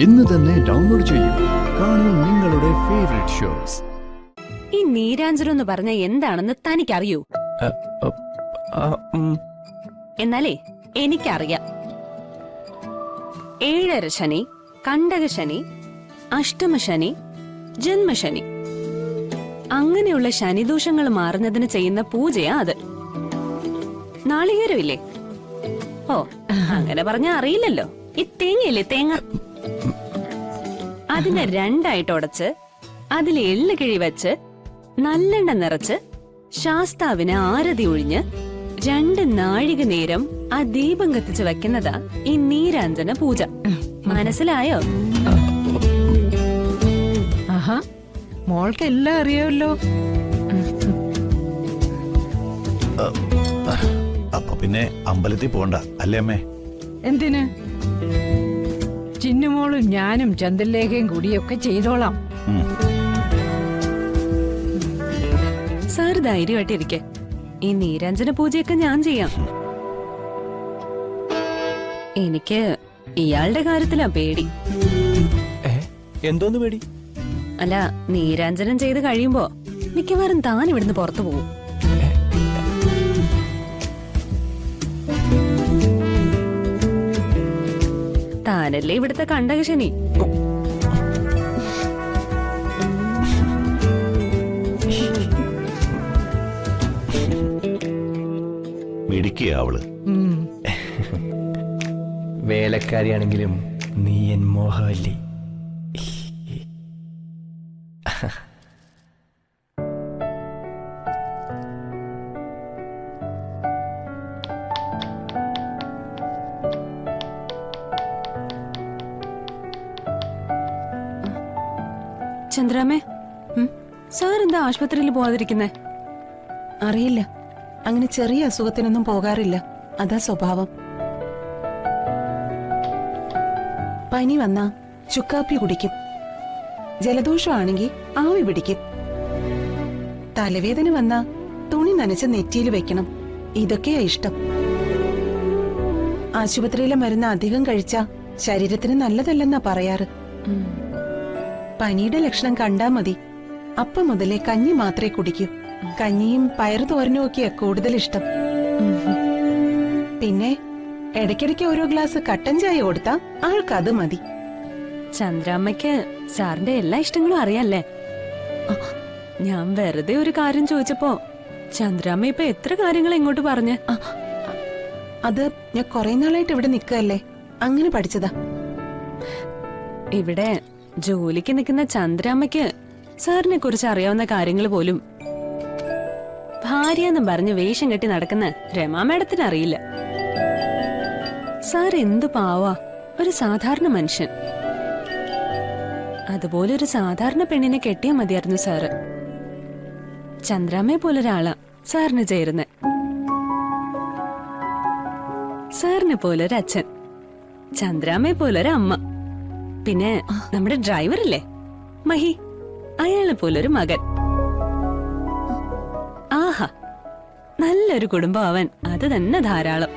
ഇന്ന് തന്നെ ഡൗൺലോഡ് ചെയ്യൂ. കാണൂ നിങ്ങളുടെ ഫേവറേറ്റ് ഷോസ്. ഈ നീരാഞ്ജനം എന്ന് പറഞ്ഞ എന്താണെന്ന് തനിക്കറിയൂ? എന്നാലേ എനിക്കറിയാം. 7.5 ശനി, കണ്ടകശനി, അഷ്ടമശനി, ജന്മശനി, അങ്ങനെയുള്ള ശനിദോഷങ്ങൾ മാറുന്നതിന് ചെയ്യുന്ന പൂജയാ അത്. നാളികേരമില്ലേ? ഓ, അങ്ങനെ പറഞ്ഞാ അറിയില്ലല്ലോ. ഈ തേങ്ങയില്ലേ, തേങ്ങ, അതിനെ 2ആയിട്ട് ഉടച്ച് അതിൽ എള്ളുകിഴി വെച്ച് നല്ലെണ്ണ നിറച്ച് ശാസ്താവിന് ആരതി ഒഴിഞ്ഞ് 2 നാഴിക നേരം ആ ദീപം കത്തിച്ച് വെക്കുന്നതാ ഈ നീരാഞ്ജന പൂജ. മനസ്സിലായോ? ആഹാ, മോൾക്ക് എല്ലാം അറിയാമല്ലോ. അപ്പൊ പിന്നെ അമ്പലത്തിൽ പോണ്ട അല്ലേ അമ്മേ? എന്തിന്? ചിന്നുമോളും ഞാനും ചന്ദ്രലേഖയും കൂടിയൊക്കെ ചെയ്തോളാം. സാർ ധൈര്യമായിട്ടിരിക്കെ. ഈ നീരാഞ്ജന പൂജയൊക്കെ ഞാൻ ചെയ്യാം. എനിക്ക് ഇയാളുടെ കാര്യത്തിലാ പേടി. എന്തോന്ന് പേടി? അല്ല, നീരാഞ്ജനം ചെയ്ത് കഴിയുമ്പോ മിക്കവാറും താൻ ഇവിടുന്ന് പുറത്തു പോകും. താനല്ലേ ഇവിടുത്തെ കണ്ടകശനി. മിടിക്കുക അവള്. വേലക്കാരിയാണെങ്കിലും നീ എൻ മോഹവല്ലി. ചന്ദ്രാമേ, സാർ എന്താ ആശുപത്രിയിൽ പോവാതിരിക്കുന്നേ? അറിയില്ല, അങ്ങനെ ചെറിയ അസുഖത്തിനൊന്നും പോകാറില്ല. അതാ സ്വഭാവം. പനി വന്നാ ചുക്കാപ്പി കുടിക്കും, ജലദോഷമാണെങ്കിൽ ആവി പിടിക്കും, തലവേദന വന്നാ തുണി നനച്ച് നെറ്റിയിൽ വെക്കണം. ഇതൊക്കെയാ ഇഷ്ടം. ആശുപത്രിയിലെ മരുന്ന് അധികം കഴിച്ചാ ശരീരത്തിന് നല്ലതല്ലെന്നാ പറയാറ്. പനിയുടെ ലക്ഷണം കണ്ടാ മതി, അപ്പം മുതലേ കഞ്ഞി മാത്രമേ കുടിക്കൂ. കഞ്ഞിയും പയറു തോരനും ഒക്കെയാ കൂടുതൽ ഇഷ്ടം. പിന്നെ ഇടയ്ക്കിടയ്ക്ക് ഓരോ ഗ്ലാസ് കട്ടൻ ചായ കൊടുത്താ ആൾക്കത് മതി. ചന്ദ്രാമ്മയ്ക്ക് സാറിന്റെ എല്ലാ ഇഷ്ടങ്ങളും അറിയാല്ലേ? ഞാൻ വെറുതെ ഒരു കാര്യം ചോദിച്ചപ്പോ ചന്ദ്രാമ്മ ഇപ്പൊ എത്ര കാര്യങ്ങൾ ഇങ്ങോട്ട് പറഞ്ഞ്. അത് ഞാൻ കുറെ നാളായിട്ട് ഇവിടെ നിൽക്കല്ലേ, അങ്ങനെ പഠിച്ചതാ. ഇവിടെ ജോലിക്ക് നിൽക്കുന്ന ചന്ദ്രാമ്മയ്ക്ക് സാറിനെ കുറിച്ച് അറിയാവുന്ന കാര്യങ്ങൾ പോലും ഭാര്യ എന്നും പറഞ്ഞ് വേഷം കെട്ടി നടക്കുന്ന രമാ മേഡത്തിന് അറിയില്ല. സാർ എന്തു പാവാ, ഒരു സാധാരണ മനുഷ്യൻ. അതുപോലെ ഒരു സാധാരണ പെണ്ണിനെ കെട്ടിയാ മതിയായിരുന്നു സാറ്. ചന്ദ്രാമ്മയെ പോലൊരാളാ സാറിന് ചേരുന്നേ. സാറിനെ പോലൊരച്ഛൻ, ചന്ദ്രാമ്മയെ പോലൊരമ്മ, പിന്നെ നമ്മുടെ ഡ്രൈവറില്ലേ മഹി, അയാളെ പോലൊരു മകൻ. ആഹാ, നല്ലൊരു കുടുംബം അവൻ, അത് തന്നെ ധാരാളം.